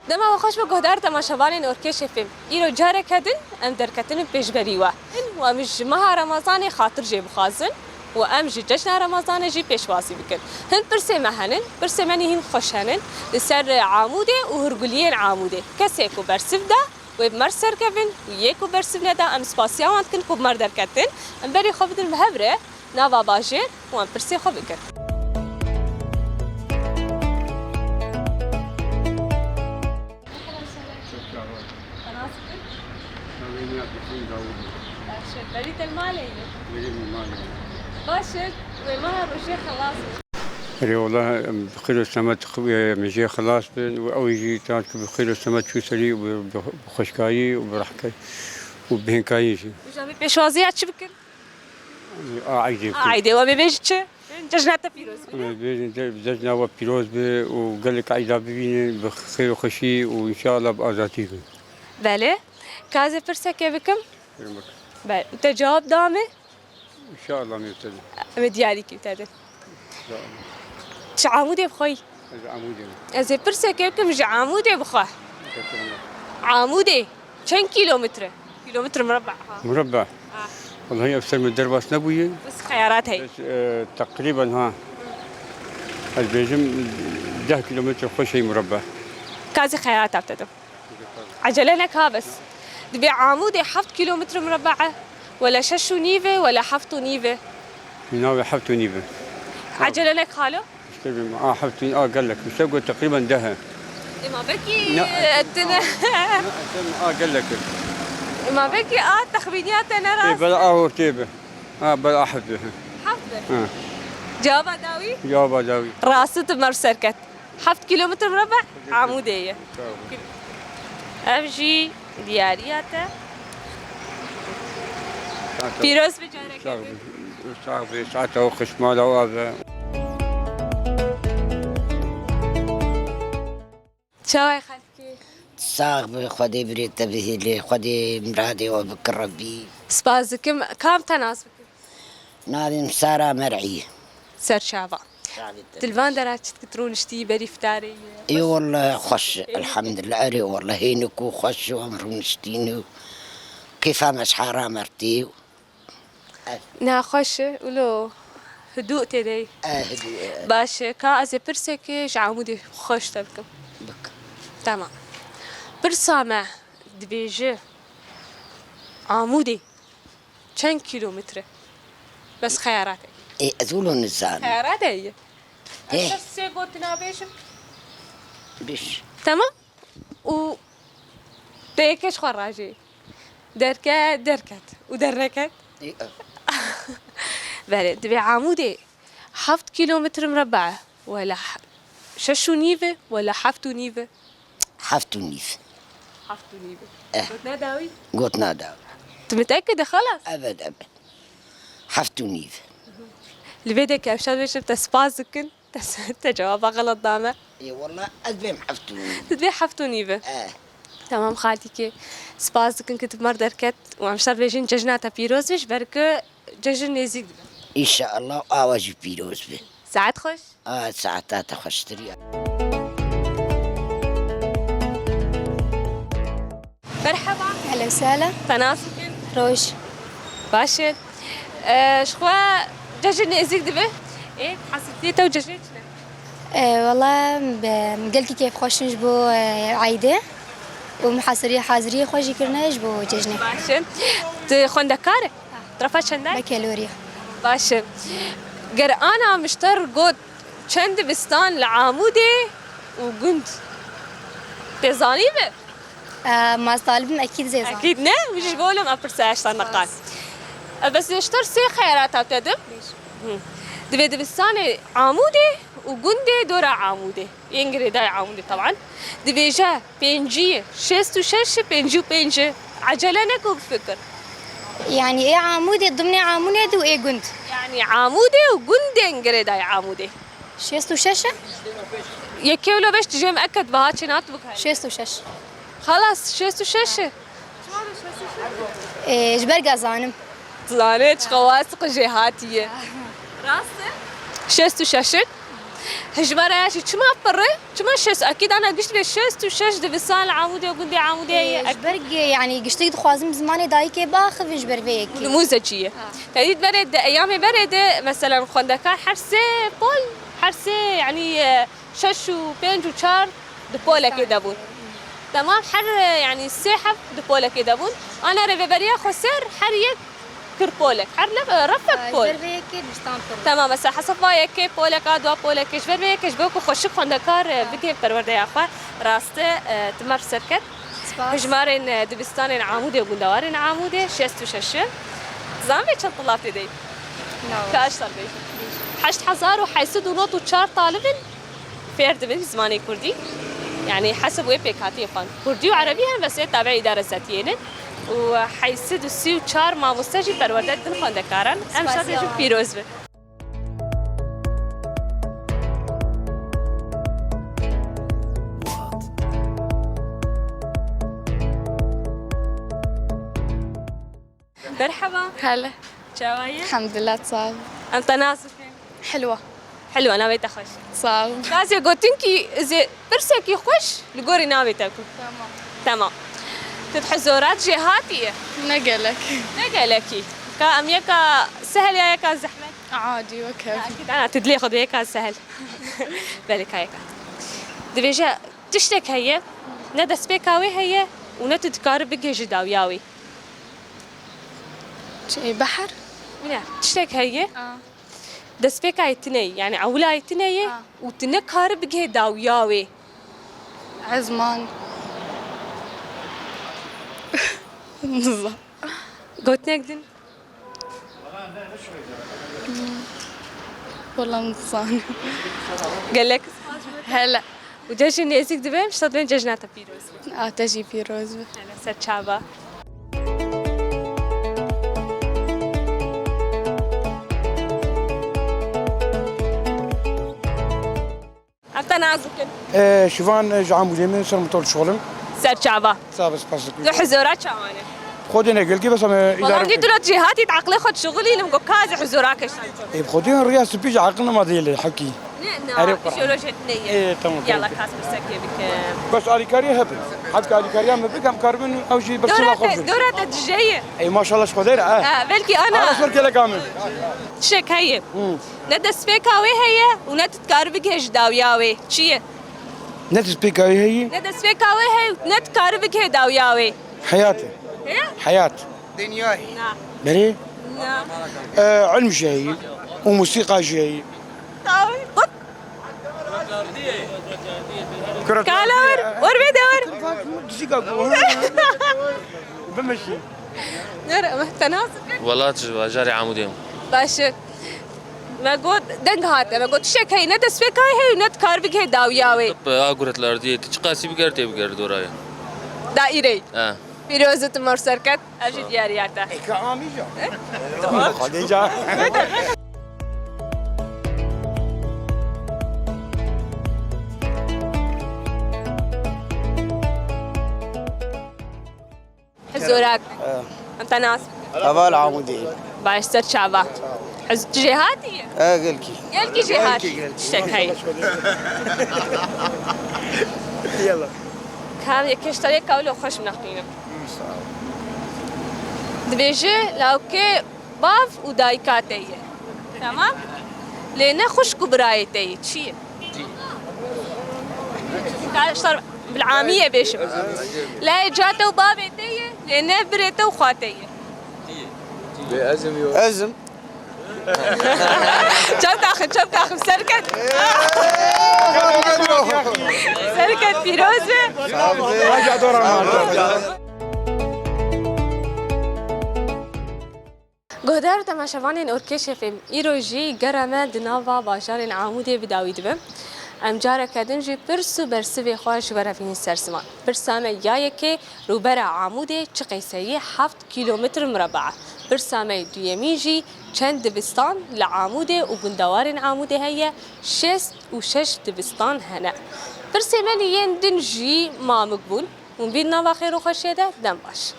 دما وخش بگهدار تماشاوان اورکش فیلم ایرو جاره کدن ام درکتن پیشبری و ام ماه رمضان خاطر جی بخازن و ام جشن رمضان جی پیشواسی بکن هن برسه مهنن برسه منی هن خوشهنن سر عاموده و هرگلیین عاموده کسی کو برسف ده و بمرسر کفن و یکو برسف نده ام سپاسیان کن کو بمر درکتن ام بری خوب دن بهبره نوا باجه و ام برسه خوب بکن بريت المالية باشر ومهر وشي خلاص ري والله بخير السماء مجي خلاص او يجي تاعك بخير السماء شو سري وبخشكاي وبرحكاي وبهنكاي شي جابي بيشوازي اتشبكن عايدي عايدي وبيجتش ججنات بيروز ججنا وبيروز وقال لك عايده بيني بخير وخشي وان شاء الله بازاتي بله كازي فرسك بكم بله تجاوب دامه ان شاء الله مبتدئ مديالي كيبتدئ عمودي بخوي عمودي از فرسك بكم عمودي بخوي عمودي كم كيلومتر كيلومتر مربع والله هي أكثر من درباس نبوية بس خيارات هي تقريبا ها البيجم 10 كيلومتر خوش هي مربع كازي خيارات ابتدى عجلنك ها بس تبي عمودي 7 كيلومتر مربعة ولا ششو نيفه ولا حفتو نيفه ناوي حفتو نيفه عجلنك خالو حفتو قال لك مش تقريبا دها ما بكي الدنا قال لك ما بكي تخمينيات انا راس بلا ورتيبه بلا حفظه جواب داوي جواب داوي راسة مرسركت 7 كيلومتر مربع عمودية امشي ديارياته بيروز بجارك صاحبي ساعته وخشماله وهذا شاي خالتي صاحبي خدي بريت به لي خدي مرادي وبكر ربي سبازكم كم تناسبكم نادي مسارة مرعية سر شعبان تلفان درات تكترون شتي بري فتاري اي والله خش الحمد لله اري والله هينكو خش وامرون شتينو كيف مش حرام مرتي ناخش ولو هدوء تدي هدوء باش كا ازي برسك عمودي خوش تبكم بك تمام برسامة دبيجي عمودي كم كيلومتر بس خياراتك اي ازولو نزان خيارات هي إيه. أساس قلت نابيشم بش تمام و تيكش خراجي دركت ودركت إيه. بله دبي عمودي 7 كيلومتر مربعة ولا ششو نيفه ولا حفتو نيفه حفتو نيف حفتو نيفه إيه. قلت داوي قلت ناداوي انت متأكدة خلاص ابد حفتو نيف اللي بدك ابشر بيش بتسبازكن جواب غلط دامه اي والله ازبم حفتو نيف تدبي حفتو نيفه تمام خالتي كي سبازكن كنت بمر دركت وامشر بيجين ججناتا بيروز بيش بركة ججن نزيك ان شاء الله اواجي بيروز به ساعات خوش ساعتها خشتري مرحبا أهلا وسهلا تناسكن روش باشر شخوا ججن نزيك دبي ايه حسيتي تو ججنتنا والله قلتي كيف خوش نجبو عايدة ومحاصرية حاضرية خوشي كرنا يجبو ججنة باشر تخون دكارة طرفات شنداي بكالوريا باشر قر انا مشتر قد چند بستان لعامودي وقند تزاني به ما طالبين أكيد زي زمان اكيد نه مش قولهم ابرسا اشتر نقال بس اشتر سي خيارات ابتدم دبي دبستان عامودي وقندي دورا عامودي ينقري داي عامودي طبعا دبي جا بينجي شيست وشش بينجي وبينجي عجلنك وبفكر يعني إيه عمودي ضمن عمودي وإيه جند يعني عامودي وقندي ينقري داي عامودي شيست وششة يكيولو باش تجي مأكد بهاتشي ناطبك هاي شيست وشش خلاص شيست وشش جبر قازانم زانيت خواسق جهاتية راسه شيست وشش هجمرة شي شما بري شما شس أكيد أنا قشت بالشست وشش دبسان عمودي وقندي عمودي جبرج يعني قشتي خوازم زماني دايكي باخذ جبر فيك نموذجية تريد برد أيام برد مثلا خندكار حرسة بول حرسة يعني شش وبنج وشار دبولة كده بون تمام حر يعني السحب دبولة كده بون أنا ربيبريا خسر حرية كربولك حر رفق بول جبر فيك بستان تمام بس حسب وایک پولک آدوا پولک کشور به کشور کو خوشک خواندکار بگه پرورده آخر راسته تمر سرکت هجمارن دبستان عموده و گندوارن عموده شست و ششه زامي چند طلاب تدي؟ كاش صار بيش 8000 وحيسد ونوت وشار طالبن فرد من زماني كردي يعني حسب وين بيكاتي فان كردي وعربي هم بس تابع إدارة ذاتيين وحيسد السي وشار ما مستجي پروردت دن خواندکاران ام شاد يجو پیروز به مرحبا هلا شوايه الحمد لله تصاب انت ناصف حلوة حلو انا بيت خوش صاب لازم قلتنكي اذا برسكي خوش لقوري ناوي تاكل تمام تتحزورات جهاتيه نقلك نقلكي كأميكا سهل يا يكا زحمة عادي وكيف أكيد أنا تدلي خذ يكا سهل بالك هيكا دبيجا تشتك هي ندى سبيكاوي هي ونتذكر بقى جداوياوي شيء بحر لا تشتك هي دسبيكا يتني يعني عولا يتني وتنكر بقى داوياوي عزمان بالضبط قلت نقدن والله نصان قال لك هلا وجاش اني اسك دبي مش تدرين ججناتا بيروز تجي في روز انا سر شابه انت نازكن شوفان جعام وديمين صار مطول شغلم سر شابه سابس باسك ذو حزورات شوانه خودنا قلقي بس انا والله عندي دولت جهات يتعقلي خد شغلي لهم كازي حزوراك بخودين الرياس بيج عقلنا ما ضيل الحكي نعم شو لوجه نيه ايه تمام يلا كاس برسكي بك بس اليكاري هبل حتى اليكاري ما بكم كاربن او شيء بس لا خوف دورة الدجية اي ما شاء الله شخدير بلكي انا اصبر كده كامل شك هي ندى سبيكاوي هي ونتكاربك هجداوياوي شيء نت سبيكاوي هي ندى سبيكاوي هي ونتكاربك هداوياوي حياتي حياة دنياي نعم بري نعم علم شيء وموسيقى شيء قط كالور وربي دور موسيقى بمشي نرى تناسب والله جاري عمودي باش ما قلت دنگ هاته ما قلت شك هي ندى سبيكاوي هي ونتكاربك هداوياوي أقولت الأرضية تشقاسي بقرتي بقرد ورايا دائري آه فيروزة مرسركت أجي ديارياتا كامي جا خديجة حزورات أنت ناس أبا العمودي باش سر شعبة حز جهاتي قلكي قلكي جهاتي تشتك هاي يلا كان يكش طريقة أولو خوش مناخينه دبيجي لو كي باف ودايكاتي تمام لأنه خوش كبرايتي تشي قال اشتر بالعامية بيشم لا جاته وبابيتي لأنه بريته وخاتي أزم شوف تاخذ سركت سركت فيروزة راجع دورة گهدار تماشاوان اورکش فیلم ایروژی گرمه دنوا باجار عمودی بداوید بم ام جاره کدن جی پرسو برسوی خواهش ورفین سرسمان پرسامه یایی که روبر عمودی چقیسایی 7 کیلومتر مربع پرسامه دویمی جی چند دبستان لعموده و بندوار عموده هیا 6 دبستان هنه پرسامه لیین دن جی ما مقبول ونبين نوا خير وخشيده دم باش